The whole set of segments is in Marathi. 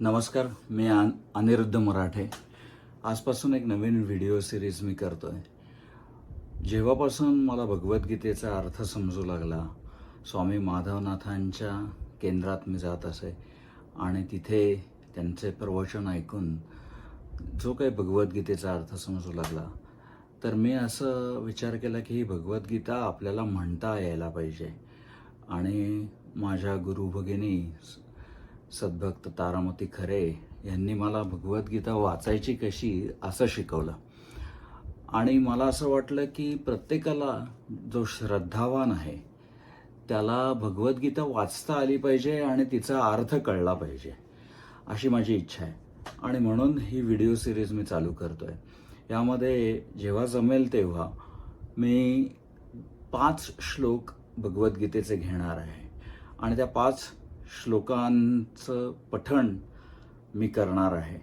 नमस्कार, मी अनिरुद्ध मराठे. आजपासून एक नवीन व्हिडिओ सिरीज मी करतोय. जेव्हापासून मला भगवद्गीतेचा अर्थ समजू लागला, स्वामी माधवनाथांच्या केंद्रात मी जात असे आणि तिथे त्यांचे प्रवचन ऐकून जो काही भगवद्गीतेचा अर्थ समजू लागला, तर मी असं विचार केला की ही भगवद्गीता आपल्याला म्हणता यायला पाहिजे. आणि माझ्या गुरु भगिनी सद्भक्त तारामती खरे यांनी मला भगवद्गीता वाचायची कशी असं शिकवलं. आणि मला असं वाटलं की प्रत्येकाला जो श्रद्धावान आहे त्याला भगवद्गीता वाचता आली पाहिजे आणि तिचा अर्थ कळला पाहिजे, अशी माझी इच्छा आहे. आणि म्हणून ही व्हिडिओ सिरीज मी चालू करतोय. यामध्ये जेव्हा जमेल तेव्हा मी 5 श्लोक भगवद्गीतेचे घेणार आहे आणि त्या 5 श्लोकांचं पठण मी करणार आहे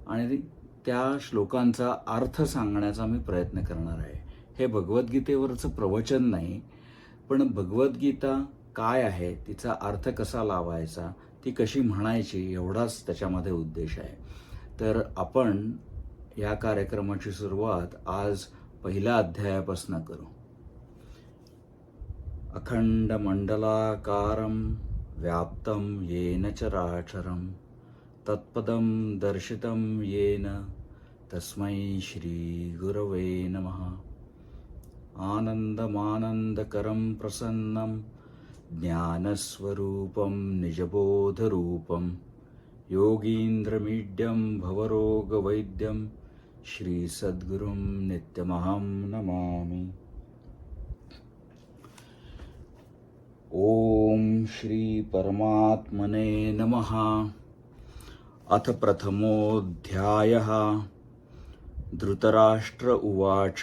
आणि त्या श्लोकांचा अर्थ सांगण्याचा मी प्रयत्न करणार आहे. हे भगवद्गीतेवरचं प्रवचन नाही, पण भगवद्गीता काय आहे, तिचा अर्थ कसा लावायचा, ती कशी म्हणायची, एवढाच त्याच्यामध्ये उद्देश आहे. तर आपण या कार्यक्रमाची सुरुवात आज पहिल्या अध्यायापासून करू. अखंड मंडलाकारं व्याप्तं येन चराचरं तत्पदं दर्शितं येन तस्मै श्री गुरवे नमः. आनन्दमानन्दकरं प्रसन्नं ज्ञानस्वरूपं निजबोधरूपं योगीन्द्रमीड्यं भवरोगवैद्यं श्री सद्गुरुं नित्यमहं नमामि. ओम श्री परमात्मने नमः. अथ प्रथमोऽध्यायः. धृतराष्ट्र उवाच.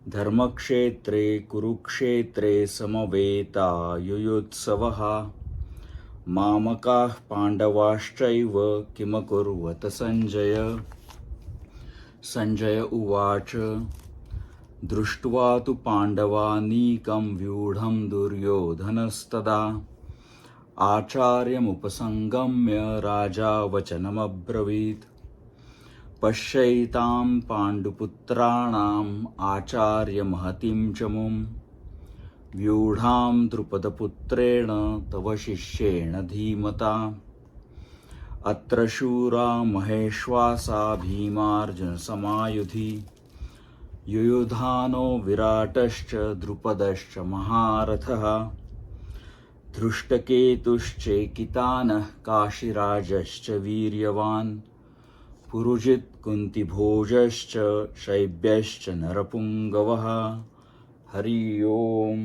धर्मक्षेत्रे कुरुक्षेत्रे समवेतायुयुत्सवः मामकाः पाण्डवाश्चैव किमकुर्वत संजय. संजय उवाच. दृष्ट्वा तु पाण्डवानीकं व्यूढं दुर्योधनस्तदा आचार्यमुपसंगम्य राजा वचनमब्रवीत्. पश्यैतां पाण्डुपुत्राणाम् आचार्यमहतीं चमुं व्यूढां द्रुपदपुत्रेण तव शिष्येण धीमता. अत्र शूरा महेश्वासा भीमार्जुनसमायुधि युयुधानो विराटश्च द्रुपदश्च महारथः. धृष्टकेतुश्चेकितानः काशीराजश्च वीर्यवान् पुरुजित् कुन्तिभोजश्च शैब्यश्च नरपुंगवः. हरि ओम.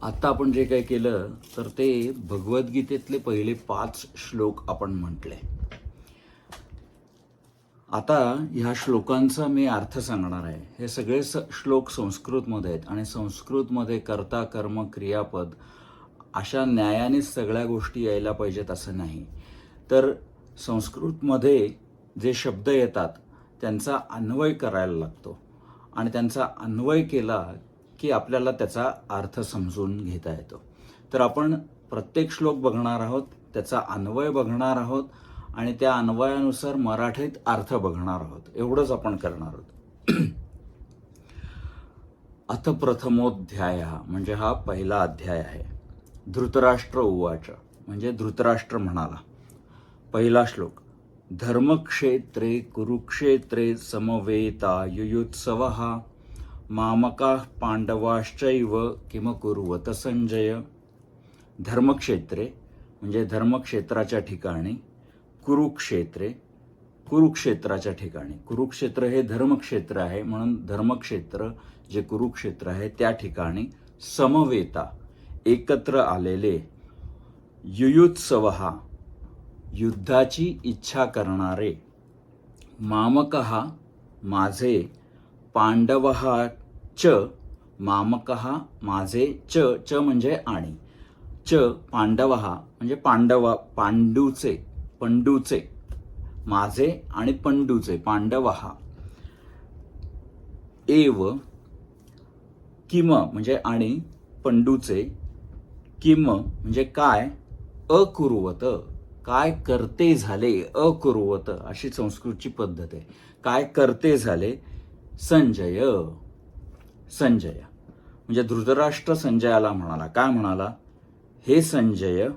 आता आपण जे काही केलं तर ते भगवद्गीतेतले पहिले 5 श्लोक आपण म्हटले. आता ह्या श्लोकांचा मी अर्थ सांगणार आहे. हे सगळे श्लोक संस्कृतमध्ये आहेत आणि संस्कृतमध्ये कर्ता कर्म क्रियापद अशा न्यायानेच सगळ्या गोष्टी यायला पाहिजेत असं नाही. तर संस्कृतमध्ये जे शब्द येतात त्यांचा अन्वय करायला लागतो आणि त्यांचा अन्वय केला की आपल्याला त्याचा अर्थ समजून घेता येतो. तर आपण प्रत्येक श्लोक बघणार आहोत, त्याचा अन्वय बघणार आहोत आणि त्या अन्वयानुसार मराठीत अर्थ बघणार आहोत. एवढंच आपण करणार आहोत. अथ प्रथमोऽध्याय म्हणजे हा पहिला अध्याय आहे. धृतराष्ट्र उवाच म्हणजे धृतराष्ट्र म्हणाला. पहिला श्लोक. धर्मक्षेत्रे कुरुक्षेत्रे समवेतायुयुत्सवः मामकाः पांडवाश्चैव किमकुर्वत संजय. धर्मक्षेत्रे म्हणजे धर्मक्षेत्राच्या ठिकाणी, कुरुक्षेत्रे कुरुक्षेत्राच्या ठिकाणी. कुरुक्षेत्र हे धर्मक्षेत्र आहे म्हणून धर्मक्षेत्र जे कुरुक्षेत्र आहे त्या ठिकाणी समवेता एकत्र आलेले, युयुत्सवः युद्धाची इच्छा करणारे, मामकः माझे, पांडवः च मामकः माझे, च च म्हणजे आणि, च पांडवः म्हणजे पांडूचे पंडूचे, माझे आणि पंडूचे पांडवः. एव किम म्हणजे आणि पंडूचे, किम म्हणजे काय, अकुर्वत, काय करते झाले, अकुर्वत अशी संस्कृतची पद्धत आहे. काय करते झाले, संजय. संजय म्हणजे धृतराष्ट्र संजयाला म्हणाला, काय म्हणाला, हे संजय,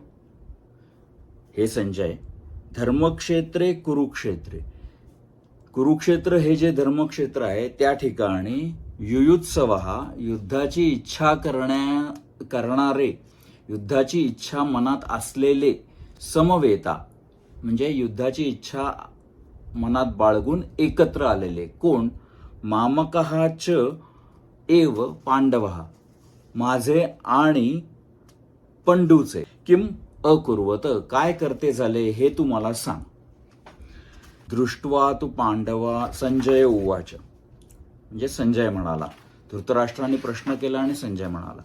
हे संजय, धर्मक्षेत्रे कुरुक्षेत्रे, कुरुक्षेत्र हे जे धर्मक्षेत्र आहे त्या ठिकाणी युयुत्सव हा युद्धाची इच्छा करणारे, युद्धाची इच्छा मनात असलेले समवेता म्हणजे युद्धाची इच्छा मनात बाळगून एकत्र आलेले कोण, मामकः च एव पांडवः, माझे आणि पंडूचे, किम अकुर्वत, काय करते झाले हे तू मला सांग. दृष्ट्वा तू पांडवा, संजय उवाच, म्हणजे संजय म्हणाला, धृतराष्ट्राने प्रश्न केला आणि संजय म्हणाला,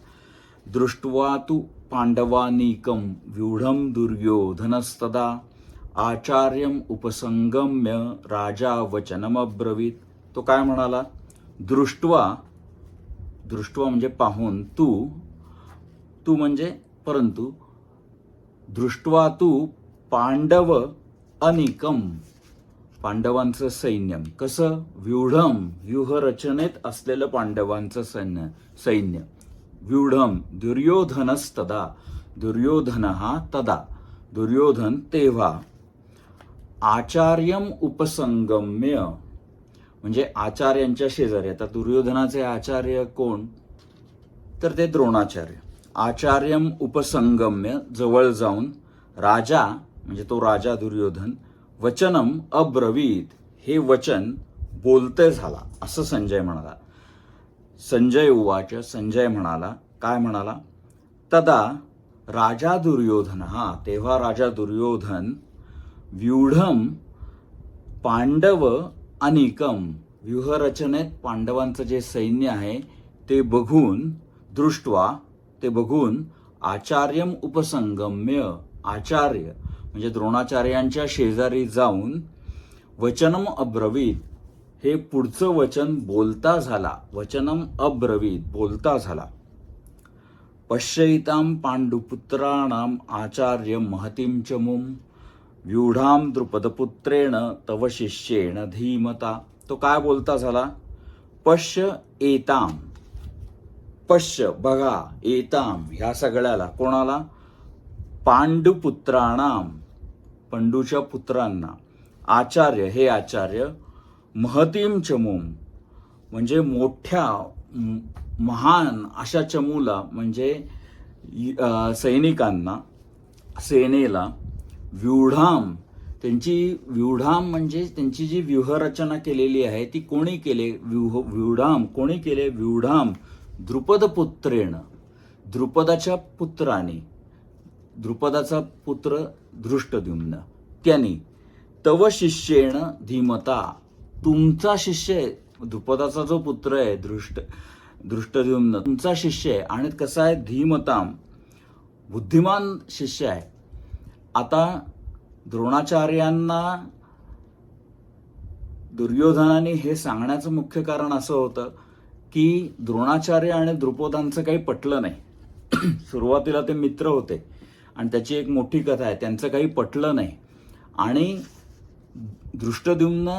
दृष्ट्वा तू पांडवानीकम व्यूढम दुर्योधनस्तदा आचार्यम उपसंगम्य राजा वचनमब्रवीत. तो काय म्हणाला, दृष्ट्वा, दृष्ट्वा म्हणजे पाहून, तू म्हणजे परंतु, दृष्ट्वा तू पांडव अनिकम, पांडवांचं सैन्य, कसं, व्यूढम व्यूहरचनेत असलेलं पांडवांचं सैन्य, व्यूढम, दुर्योधनस्तदा, दुर्योधन हा तदा, दुर्योधन तेव्हा, आचार्यम उपसंगम्य म्हणजे आचार्यांच्या शेजारी. आता दुर्योधनाचे आचार्य कोण, तर ते द्रोणाचार्य. आचार्यम उपसंगम्य जवळ जाऊन, राजा म्हणजे तो राजा दुर्योधन, वचनम अब्रवीत हे वचन बोलते झाला, असं संजय म्हणाला. संजय उवाच, संजय म्हणाला, काय म्हणाला, तदा राजा दुर्योधन हा, तेव्हा राजा दुर्योधन, व्यूढम पांडव अनिकम, व्यूहरचनेत पांडवांचं जे सैन्य आहे ते बघून, दृष्ट्वा ते बघून, आचार्यम उपसंगम्य, आचार्य म्हणजे द्रोणाचार्यांच्या शेजारी जाऊन, वचनम अब्रवीत हे पुढचं वचन बोलता झाला, वचनम अब्रवीत बोलता झाला. पश्यैताम पांडुपुत्राणाम आचार्य महतीम चमुम व्यूढाम द्रुपदपुत्रेण तव शिष्येण धीमता. तो काय बोलता झाला, पश्य एताम, पश्य बघा, एताम ह्या सगळ्याला, कोणाला, पांडुपुत्राणाम पंडूच्या पुत्रांना, आचार्य हे आचार्य, महतीम चमूम म्हणजे मोठ्या महान अशा चमूला म्हणजे सैनिकांना, सेनेला, व्यूढाम त्यांची, व्यूढाम म्हणजे त्यांची जी व्यूहरचना केलेली आहे ती कोणी केले, व्यूढाम कोणी केले, व्यूढाम द्रुपदपुत्रेण, द्रुपदाच्या पुत्राने, द्रुपदाचा पुत्र धृष्टद्युम्न त्यांनी, तव शिष्येण धीमता, तुमचा शिष्य, द्रुपदाचा जो पुत्र आहे धृष्टद्युम्न तुमचा शिष्य आहे आणि कसा आहे, धीमताम बुद्धिमान शिष्य आहे. आता द्रोणाचार्यांना दुर्योधनाने हे सांगण्याचं मुख्य कारण असं होतं की द्रोणाचार्य आणि द्रुपदांचं काही पटलं नाही. सुरुवातीला ते मित्र होते आणि त्याची एक मोठी कथा आहे, त्यांचं काही पटलं नाही आणि धृष्टद्युम्न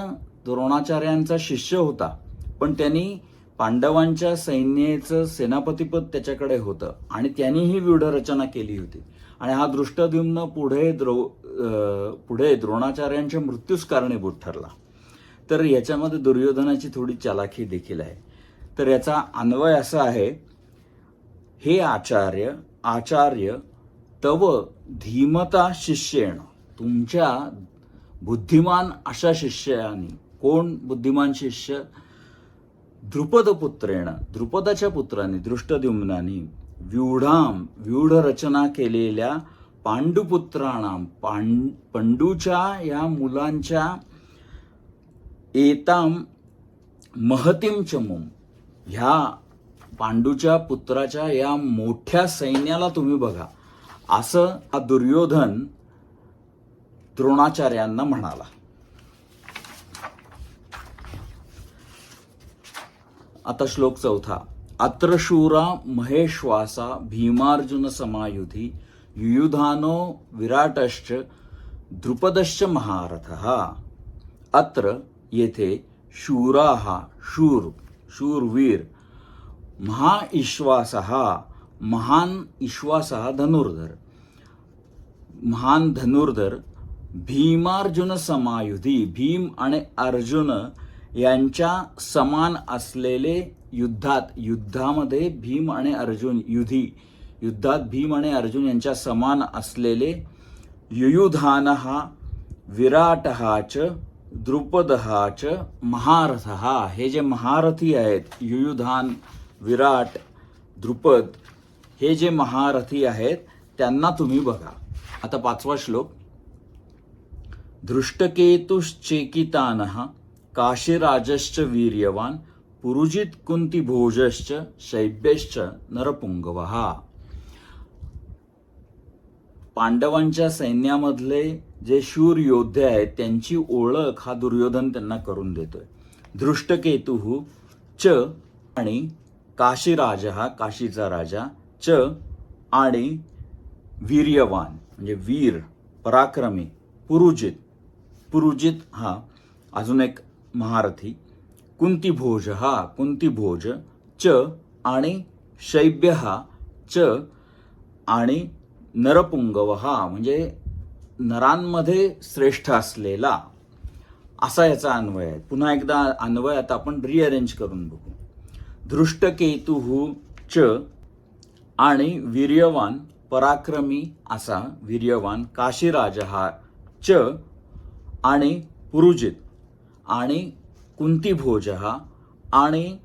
द्रोणाचार्यांचा शिष्य होता, पण त्यांनी पांडवांच्या सैन्याचं सेनापतीपद त्याच्याकडे होतं आणि त्यांनी ही व्यूढरचना केली होती आणि हा धृष्टद्युम्न पुढे द्रोणाचार्यांच्या मृत्यूस कारणीभूत ठरला. तर याच्यामध्ये दुर्योधनाची थोडी चालाखी देखील आहे. तर याचा अन्वय असा आहे, हे आचार्य, आचार्य तव धीमता शिष्येण, तुमच्या बुद्धिमान अशा शिष्यानी, कोण बुद्धिमान शिष्य, द्रुपदपुत्रेण द्रुपदाच्या पुत्राने, दृष्टद्युम्नानी, व्यूढाम व्यूढ रचना केलेल्या पांडुपुत्राणाम पंडूच्या या मुलांच्या, एताम महतीम चमूम ह्या पांडूच्या पुत्राच्या या मोठ्या सैन्याला तुम्ही बघा, असं हा दुर्योधन द्रोणाचार्यांना म्हणाला. आता श्लोक 4. अत्र शूरा महेश्वासा भीमार्जुन समायुधी युयुधानो विराटश्च द्रुपदश्च महारथः. अत्र येथे शूराः शूरवीर, महाईश्वासः महान ईश्वासः धनुर्धर, महान धनुर्धर, भीमार्जुन समायुधी, भीम आणि अर्जुन यांच्या समान असलेले युद्धामध्ये भीम आणि अर्जुन युद्धात भीम आणि अर्जुन यांच्या समान असलेले युयुधानः विराटः च द्रुपदः च महारथः. हे जे महारथी आहेत युयुधान, विराट, द्रुपद, हे जे महारथी आहेत त्यांना तुम्ही बघा. आता 5वा श्लोक. धृष्टकेतुश्चेकितानः काशीराजश्च वीर्यवान पुरुजित कुंतीभोजश्च शैब्यश्च नरपुंगवः. पांडवांच्या सैन्यामधले जे शूर योद्धे आहेत त्यांची ओळख हा दुर्योधन त्यांना करून देतोय. धृष्टकेतुः च आणि काशीराज हा काशीचा राजा, च आणि वीर्यवान म्हणजे वीर पराक्रमी, पुरुजित हा अजून एक महारथी, कुंतीभोज हा कुंतीभोज, च आणि शैब्य हा च आणि नरपुंगव हा म्हणजे नरांमध्ये श्रेष्ठ असलेला, असा याचा अन्वय आहे. पुन्हा एकदा अन्वय आता आपण रिअरेंज करून बघू. धृष्टकेतुः च आणि वीर्यवान पराक्रमी असा वीर्यवान काशीराज हा, च आणि पुरुजित आणि कुंतीभोज हा आणि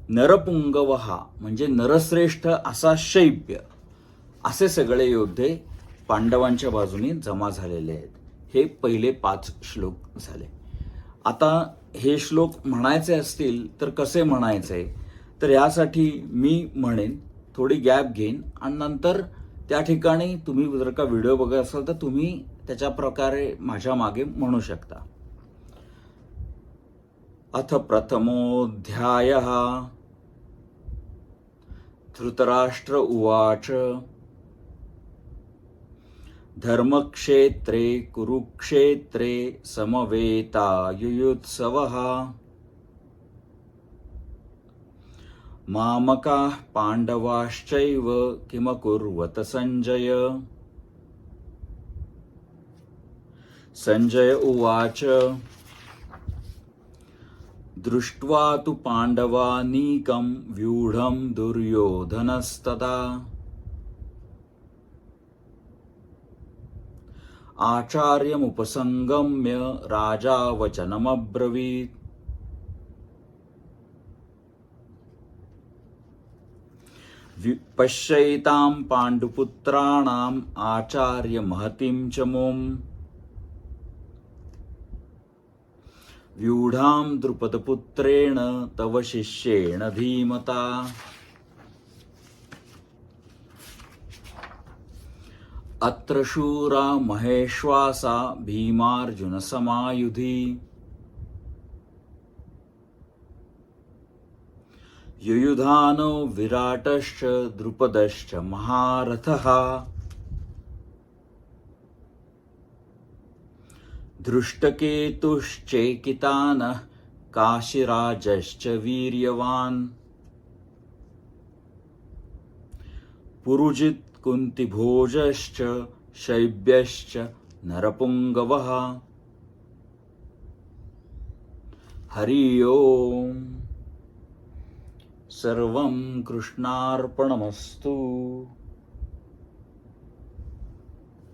नरपुंगव हा म्हणजे नरश्रेष्ठ असा शैब्य, असे सगळे योद्धे पांडवांच्या बाजूने जमा झालेले आहेत. हे पहिले 5 श्लोक झाले. आता हे श्लोक म्हणायचे असतील तर कसे म्हणायचे, तर यासाठी मी म्हणेन थोडी गॅप घेईन आणि नंतर त्या ठिकाणी तुम्ही जर का व्हिडिओ बघत असाल तर तुम्ही त्याच्या प्रकारे माझ्या मागे म्हणू शकता. अथ प्रथमोऽध्यायः. धृतराष्ट्र उवाच. धर्मक्षेत्रे कुरुक्षेत्रे समवेतायुयुत्सवः. मामकाः पाण्डवाश्चैव किमकुर्वत संजय. संजय उवाच. दृष्ट्वा तु पाण्डवानीकं व्यूढं दुर्योधनस्तदा. आचार्यमुपसंगम्य राजा वचनमब्रवीत्. पश्यैतां पाण्डुपुत्राणाम् आचार्य महतीं च मुम्. व्यूढां द्रुपदपुत्रेण तव शिष्येण धीमता. अत्र शूरा महेश्वासा भीमार्जुन समायुधी. युयुधानो विराटश्च द्रुपदश्च महारथः. धृष्टकेतुश्चेकितानः काशीराजश्च वीर्यवान्. पुरुजित कुंतीभोजश्च शैब्यश्च नरपुंगवः. हरि ओम. सर्वं कृष्णार्पणमस्तु.